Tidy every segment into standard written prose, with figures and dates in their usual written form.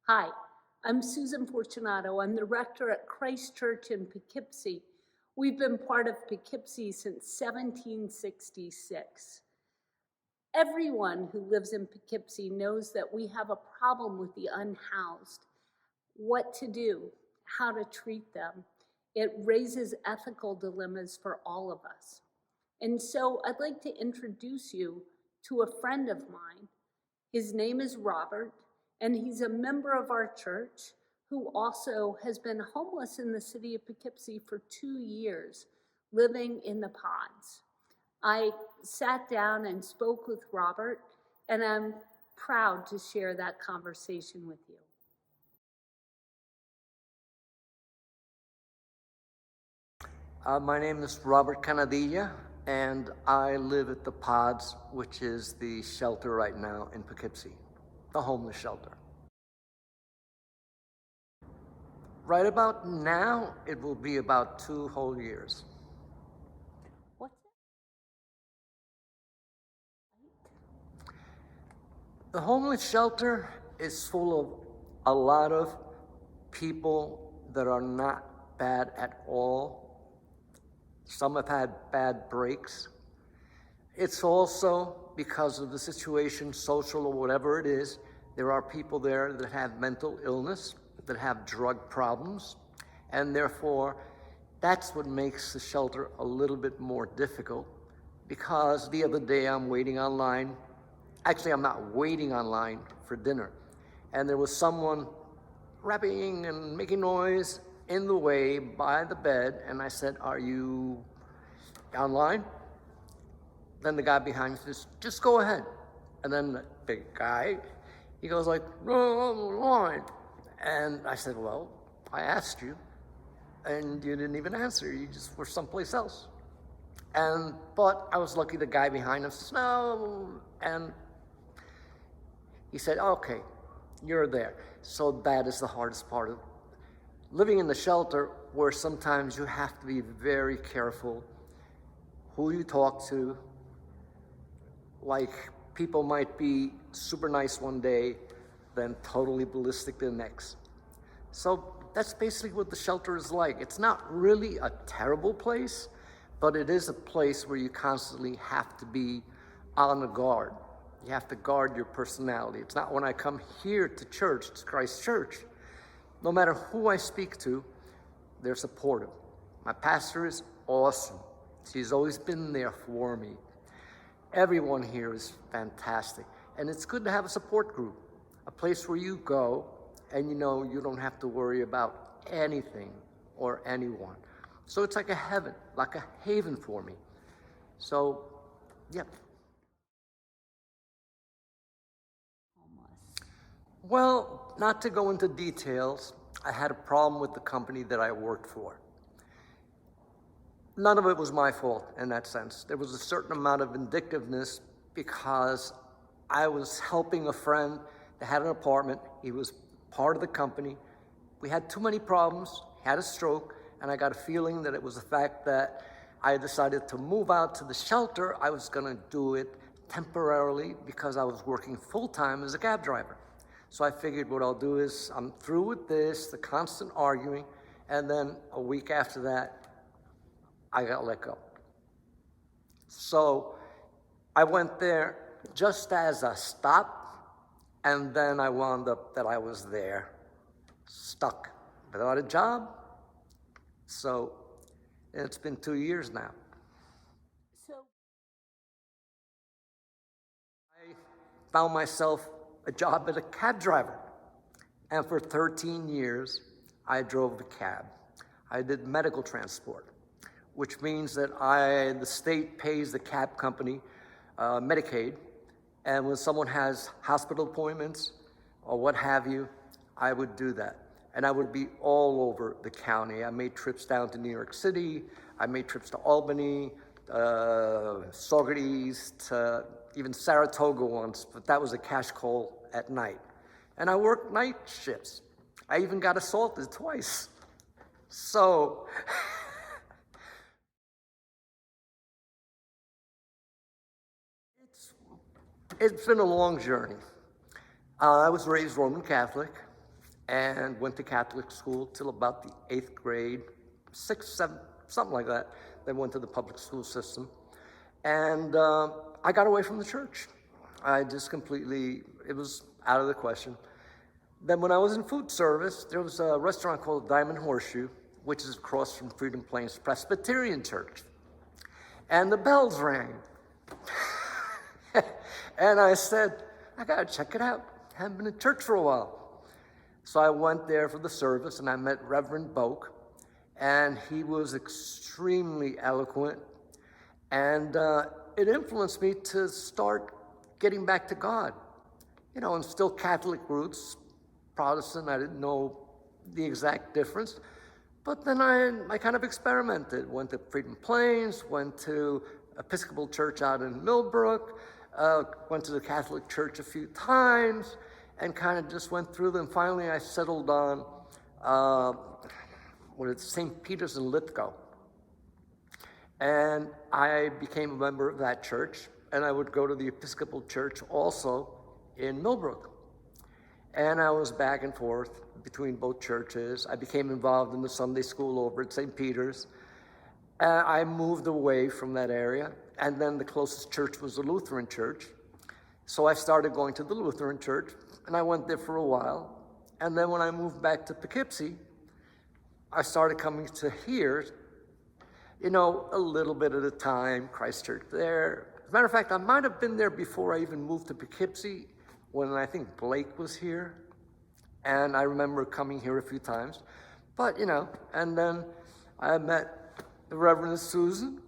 Hi, I'm Susan Fortunato. I'm the rector at Christ Church in Poughkeepsie. We've been part of Poughkeepsie since 1766. Everyone who lives in Poughkeepsie knows that we have a problem with the unhoused. What to do, how to treat them. It raises ethical dilemmas for all of us. And so I'd like to introduce you to a friend of mine. His name is Robert, and he's a member of our church who also has been homeless in the city of Poughkeepsie for 2 years, living in the pods. I sat down and spoke with Robert, and I'm proud to share that conversation with you. My name is Robert Canadilla, and I live at the Pods, which is the shelter right now in Poughkeepsie, the homeless shelter. Right about now, it will be about 2 whole years. What's it? The homeless shelter is full of a lot of people that are not bad at all. Some have had bad breaks. It's also because of the situation, social or whatever it is, there are people there that have mental illness, that have drug problems, and therefore that's what makes the shelter a little bit more difficult. Because the other day I'm waiting online. Actually, I'm not waiting online for dinner. And there was someone rapping and making noise in the way by the bed, and I said, "Are you online?" Then the guy behind me says, "Just go ahead." And then the big guy, he goes like, "No, I'm online." And I said, "Well, I asked you, and you didn't even answer. You just were someplace else." But I was lucky the guy behind him says, "No." And he said, "Okay, you're there." So that is the hardest part of living in the shelter, where sometimes you have to be very careful who you talk to. Like, people might be super nice one day, then totally ballistic the next. So that's basically what the shelter is like. It's not really a terrible place, but it is a place where you constantly have to be on the guard. You have to guard your personality. It's not when I come here to church, to Christ Church. No matter who I speak to, they're supportive. My pastor is awesome. She's always been there for me. Everyone here is fantastic. And it's good to have a support group, a place where you go and you know you don't have to worry about anything or anyone. So it's like a heaven, like a haven for me. So, yep. Well, not to go into details, I had a problem with the company that I worked for. None of it was my fault in that sense. There was a certain amount of vindictiveness because I was helping a friend that had an apartment. He was part of the company. We had too many problems. He had a stroke, and I got a feeling that it was the fact that I decided to move out to the shelter. I was going to do it temporarily because I was working full-time as a cab driver. So I figured what I'll do is I'm through with this, the constant arguing, and then a week after that, I got let go. So I went there just as a stop, and then I wound up that I was there, stuck, without a job. So it's been 2 years now. So I found myself a job as a cab driver. And for 13 years, I drove the cab. I did medical transport, which means that the state pays the cab company Medicaid, and when someone has hospital appointments or what have you, I would do that. And I would be all over the county. I made trips down to New York City. I made trips to Albany, Saugerties, to even Saratoga once, but that was a cash call at night. And I worked night shifts. I even got assaulted twice. So, it's been a long journey. I was raised Roman Catholic, and went to Catholic school till about the 8th grade, 6th, 7th, something like that. Then went to the public school system. And I got away from the church. I just completely, it was out of the question. Then when I was in food service, there was a restaurant called Diamond Horseshoe, which is across from Freedom Plains Presbyterian Church. And the bells rang. And I said, I gotta check it out. Haven't been in church for a while. So I went there for the service and I met Reverend Boak, and he was extremely eloquent. And it influenced me to start getting back to God. You know, I'm still Catholic roots, Protestant, I didn't know the exact difference. But then I kind of experimented, went to Freedom Plains, went to Episcopal Church out in Millbrook, went to the Catholic Church a few times, and kind of just went through them. Finally, I settled on St. Peter's in Lithgow. And I became a member of that church, and I would go to the Episcopal Church also in Millbrook. And I was back and forth between both churches. I became involved in the Sunday school over at St. Peter's. I moved away from that area, and then the closest church was the Lutheran church. So I started going to the Lutheran church, and I went there for a while. And then when I moved back to Poughkeepsie, I started coming to here, you know, a little bit at a time, Christ Church there. As a matter of fact, I might have been there before I even moved to Poughkeepsie, when I think Blake was here. And I remember coming here a few times. But, you know, and then I met the Reverend Susan.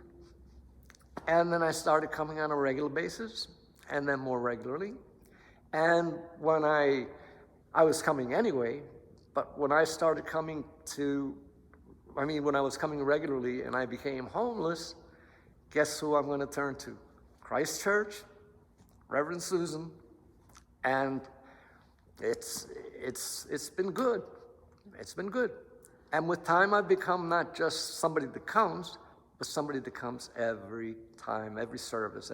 And then I started coming on a regular basis, and then more regularly. And when I was coming anyway, but when I started coming when I was coming regularly and I became homeless, guess who I'm going to turn to? Christ Church, Reverend Susan, and it's been good. It's been good. And with time, I've become not just somebody that comes, but somebody that comes every time, every service.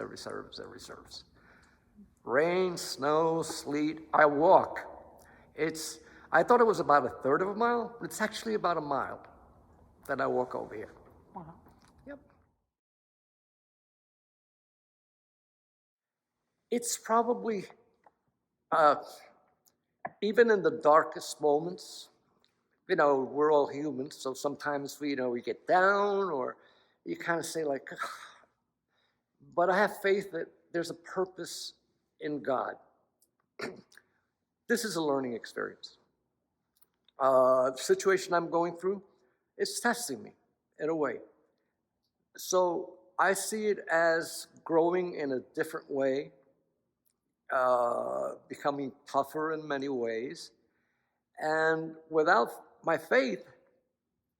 Rain, snow, sleet, I walk. I thought it was about 1/3 of a mile, but it's actually about a mile that I walk over here. Wow. Yep. It's probably, even in the darkest moments, you know, we're all humans, so sometimes we get down, or you kind of say like, "Ugh." But I have faith that there's a purpose in God. This is a learning experience. The situation I'm going through is testing me in a way. So I see it as growing in a different way, becoming tougher in many ways. And without my faith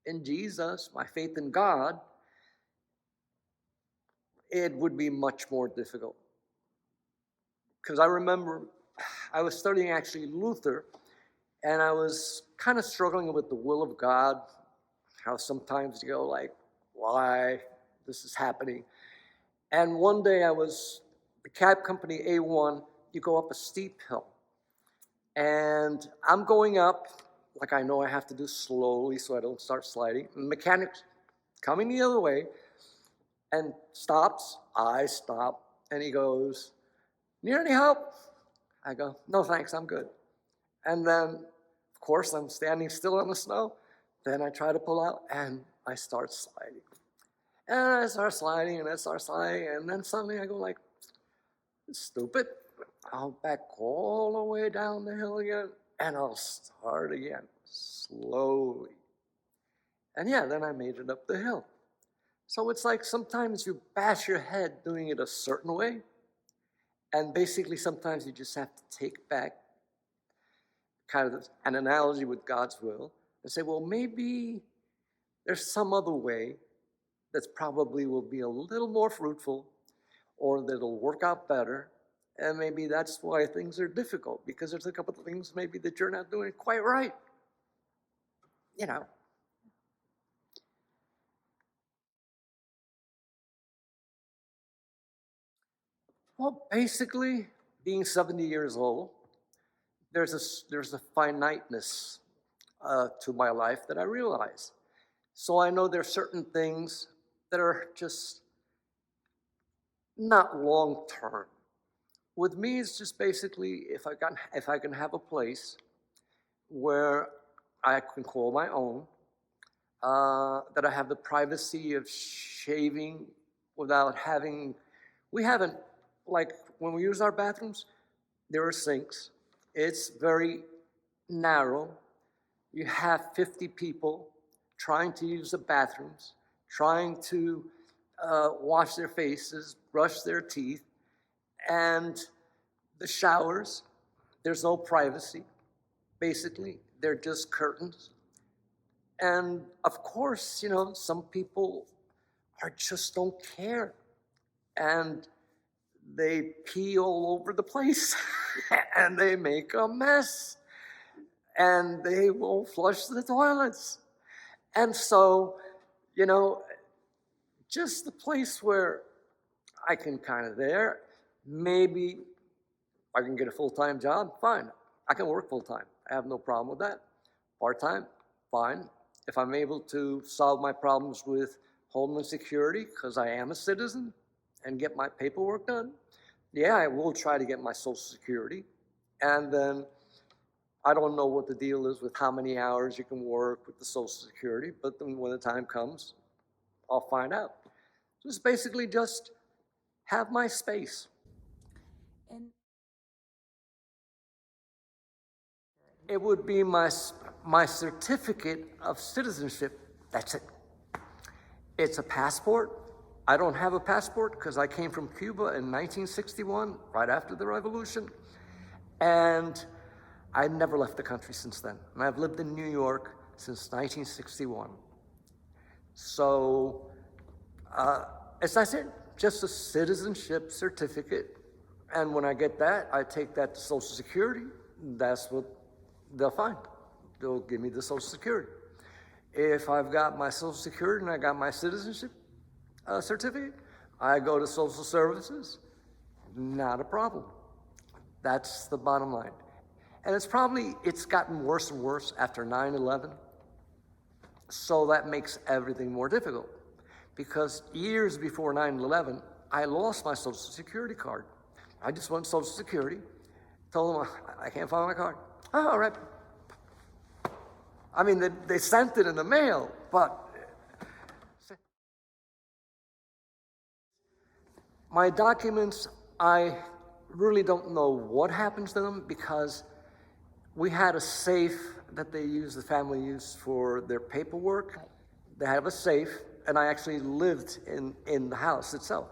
in Jesus, my faith in God, it would be much more difficult. Because I remember I was studying actually Luther, and I was kind of struggling with the will of God, how sometimes you go like, why this is happening. And one day the cab company A1, you go up a steep hill. And I'm going up, like I know I have to do slowly so I don't start sliding. And the mechanic's coming the other way and stops. I stop. And he goes, "Need any help?" I go, "No, thanks, I'm good." And then, of course, I'm standing still on the snow. Then I try to pull out, and I start sliding. And I start sliding, and then suddenly I go like, stupid. I'll back all the way down the hill again, and I'll start again, slowly. And yeah, then I made it up the hill. So it's like sometimes you bash your head doing it a certain way, and basically sometimes you just have to take back kind of an analogy with God's will and say, well, maybe there's some other way that probably will be a little more fruitful, or that'll work out better. And maybe that's why things are difficult, because there's a couple of things maybe that you're not doing quite right. You know. Well, basically, being 70 years old, there's a finiteness to my life that I realize. So I know there are certain things that are just not long term. With me, it's just basically if I can have a place where I can call my own, that I have the privacy of shaving without having. We haven't, like when we use our bathrooms, there are sinks. It's very narrow. You have 50 people trying to use the bathrooms, trying to wash their faces, brush their teeth, and the showers, there's no privacy. Basically, they're just curtains. And of course, some people just don't care. And they pee all over the place and they make a mess and they won't flush the toilets. And so, just the place where I can kind of there, maybe I can get a full-time job, fine. I can work full-time. I have no problem with that. Part-time, fine. If I'm able to solve my problems with Homeland Security, because I am a citizen, and get my paperwork done, yeah, I will try to get my Social Security. And then I don't know what the deal is with how many hours you can work with the Social Security, but then when the time comes, I'll find out. So it's basically just have my space. And It would be my certificate of citizenship. That's it. It's a passport. I don't have a passport because I came from Cuba in 1961, right after the revolution. And I never left the country since then. And I've lived in New York since 1961. So, as I said, just a citizenship certificate. And when I get that, I take that to Social Security. That's what they'll find. They'll give me the Social Security. If I've got my Social Security and I got my citizenship certificate, I go to Social Services, not a problem. That's the bottom line. And it's gotten worse and worse after 9/11. So that makes everything more difficult. Because years before 9/11, I lost my Social Security card. I just went to Social Security, told them I can't find my card. Oh, all right. I mean, they sent it in the mail, but my documents, I really don't know what happens to them because we had a safe that the family used for their paperwork. They have a safe, and I actually lived in the house itself.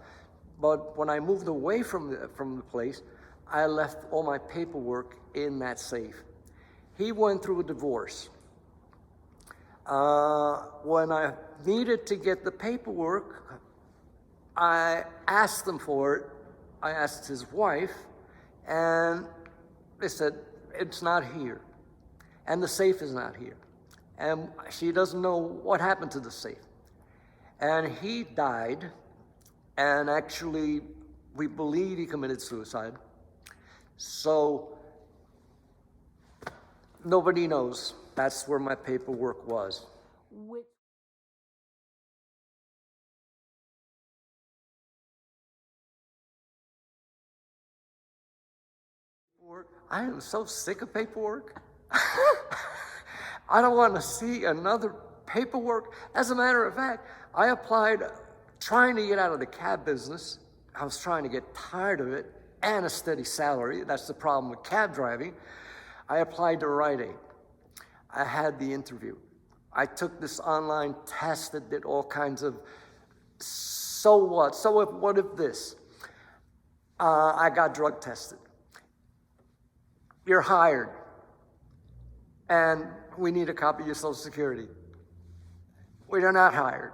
But when I moved away from the place, I left all my paperwork in that safe. He went through a divorce. When I needed to get the paperwork, I asked them for it. I asked his wife, and they said, it's not here. And the safe is not here. And she doesn't know what happened to the safe. And he died, and actually, we believe he committed suicide. So, nobody knows. That's where my paperwork was. which I am so sick of paperwork. I don't want to see another paperwork. As a matter of fact, I applied trying to get out of the cab business. I was trying to get tired of it and a steady salary. That's the problem with cab driving. I applied to Rite Aid. I had the interview. I took this online test that did all kinds of, so what? What if this? I got drug tested. You're hired, and we need a copy of your Social Security. We are not hired.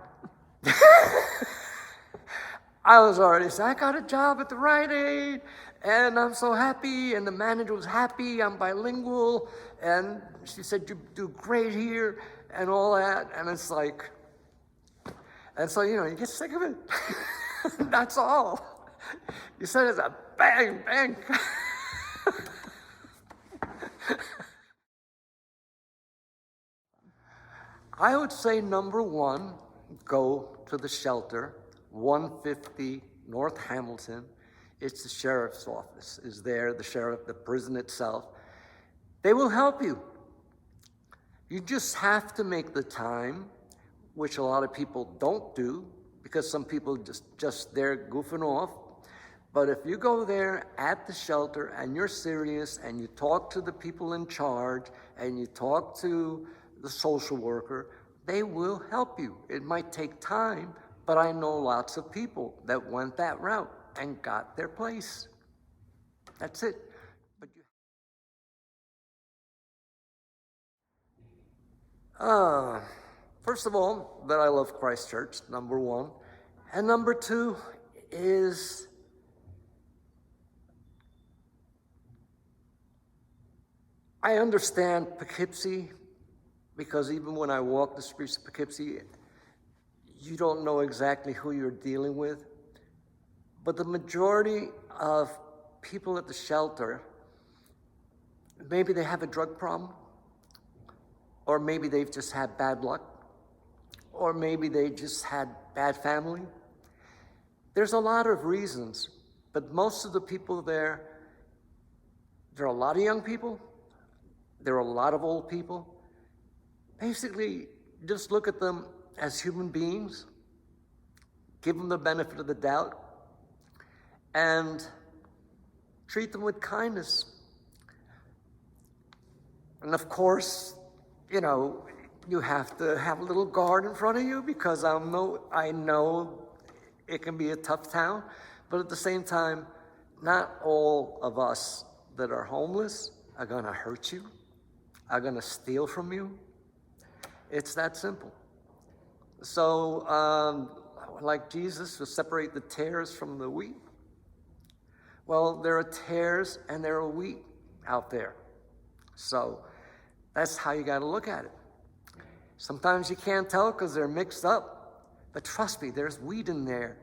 I was already saying, I got a job at the Rite Aid, and I'm so happy, and the manager was happy, I'm bilingual, and she said, you do great here, and all that, and it's like, and so, you get sick of it. That's all. You said it's a bang, bang. I would say number one, go to the shelter, 150 North Hamilton. It's the sheriff's office is there, the sheriff, the prison itself. They will help you. You just have to make the time, which a lot of people don't do because some people just they're goofing off. But if you go there at the shelter and you're serious and you talk to the people in charge and you talk to the social worker, they will help you. It might take time, but I know lots of people that went that route and got their place. That's it. But first of all, that I love Christ Church, number one. And number two is I understand Poughkeepsie because even when I walk the streets of Poughkeepsie, you don't know exactly who you're dealing with. But the majority of people at the shelter, maybe they have a drug problem, or maybe they've just had bad luck, or maybe they just had bad family. There's a lot of reasons, but most of the people there are a lot of young people, there are a lot of old people. Basically, just look at them as human beings, give them the benefit of the doubt, and treat them with kindness. And of course, you know, you have to have a little guard in front of you because I know it can be a tough town, but at the same time, not all of us that are homeless are gonna hurt you, are gonna steal from you. It's that simple. So, like Jesus will separate the tares from the wheat. Well, there are tares and there are wheat out there. So that's how you gotta look at it. Sometimes you can't tell because they're mixed up, but trust me, there's wheat in there